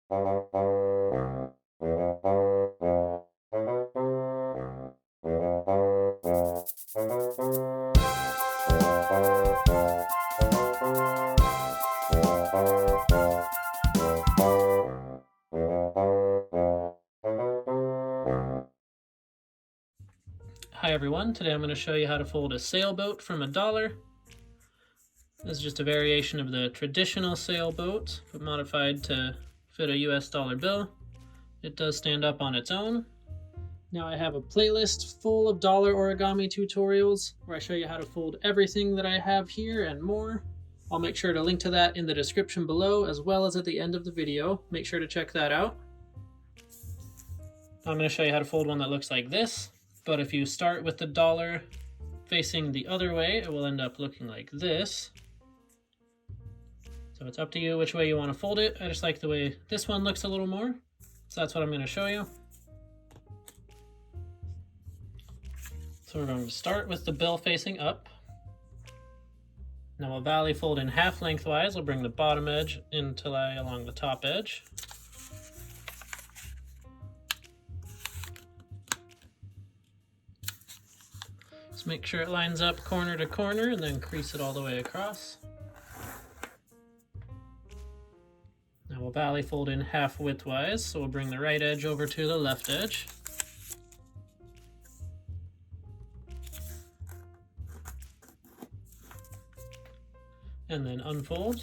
Hi everyone, today I'm going to show you how to fold a sailboat from $1. This is just a variation of the traditional sailboat, but modified to fit a US dollar bill. It does stand up on its own. Now I have a playlist full of dollar origami tutorials where I show you how to fold everything that I have here and more. I'll make sure to link to that in the description below as well as at the end of the video. Make sure to check that out. I'm going to show you how to fold one that looks like this. But if you start with the dollar facing the other way, it will end up looking like this. So it's up to you which way you want to fold it. I just like the way this one looks a little more. So that's what I'm going to show you. So we're going to start with the bill facing up. Now we'll valley fold in half lengthwise. We'll bring the bottom edge in to lie along the top edge. Make sure it lines up corner to corner and then crease it all the way across. Now we'll valley fold in half widthwise, so we'll bring the right edge over to the left edge. And then unfold.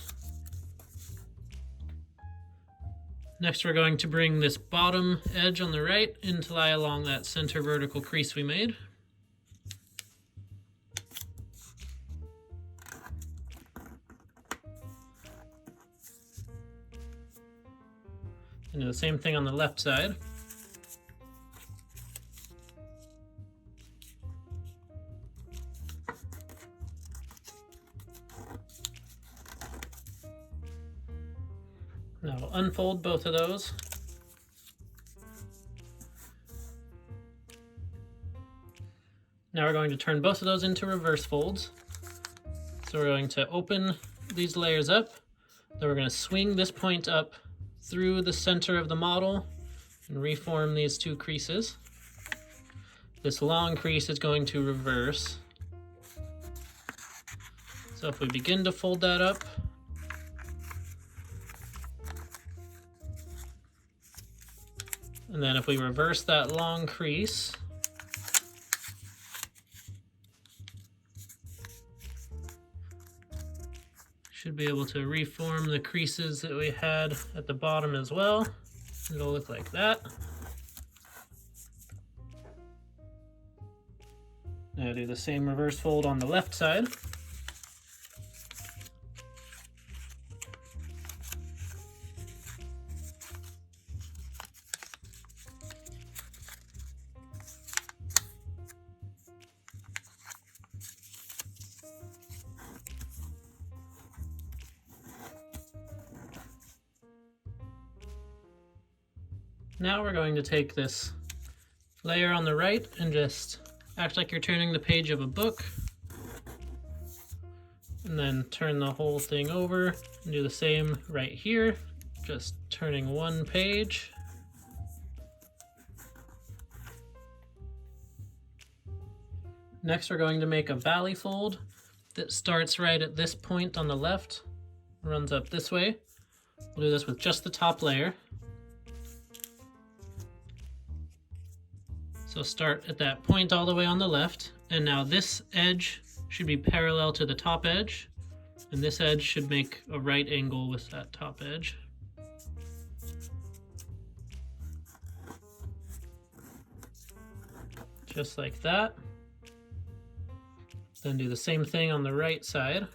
Next we're going to bring this bottom edge on the right in to lie along that center vertical crease we made. And do the same thing on the left side. Now we'll unfold both of those. Now we're going to turn both of those into reverse folds. So we're going to open these layers up, then we're going to swing this point up through the center of the model and reform these two creases. This long crease is going to reverse. So if we begin to fold that up, and then if we reverse that long crease, should be able to reform the creases that we had at the bottom as well. It'll look like that. Now do the same reverse fold on the left side. Now we're going to take this layer on the right and just act like you're turning the page of a book. And then turn the whole thing over and do the same right here, just turning one page. Next we're going to make a valley fold that starts right at this point on the left, runs up this way. We'll do this with just the top layer. So start at that point all the way on the left, and now this edge should be parallel to the top edge, and this edge should make a right angle with that top edge. Just like that. Then do the same thing on the right side.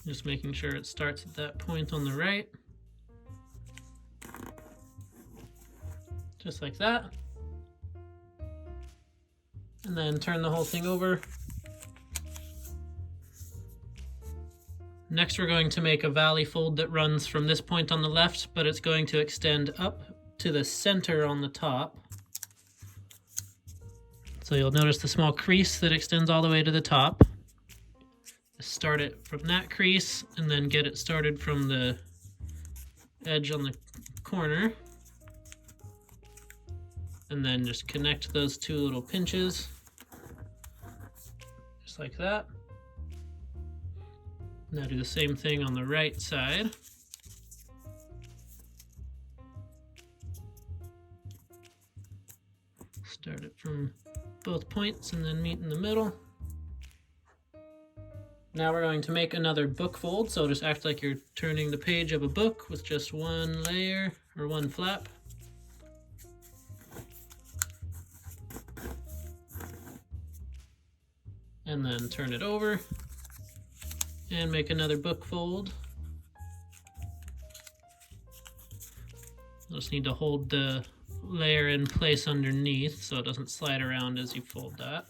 Just making sure it starts at that point on the right. Just like that. And then turn the whole thing over. Next we're going to make a valley fold that runs from this point on the left, but it's going to extend up to the center on the top. So you'll notice the small crease that extends all the way to the top. Start it from that crease and then get it started from the edge on the corner. And then just connect those two little pinches, just like that. Now do the same thing on the right side. Start it from both points and then meet in the middle. Now we're going to make another book fold, so just act like you're turning the page of a book with just one layer or one flap. And then turn it over and make another book fold. You'll just need to hold the layer in place underneath so it doesn't slide around as you fold that.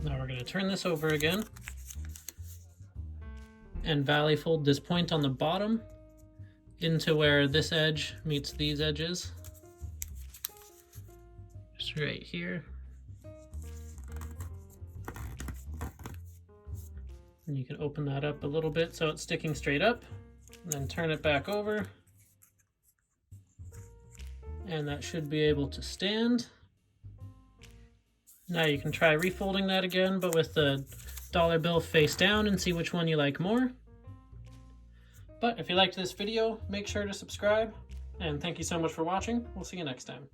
Now we're going to turn this over again and valley fold this point on the bottom into where this edge meets these edges. Just right here. And you can open that up a little bit so it's sticking straight up, and then turn it back over. And that should be able to stand. Now you can try refolding that again, but with the dollar bill face down, and see which one you like more. But if you liked this video, make sure to subscribe, and thank you so much for watching. We'll see you next time.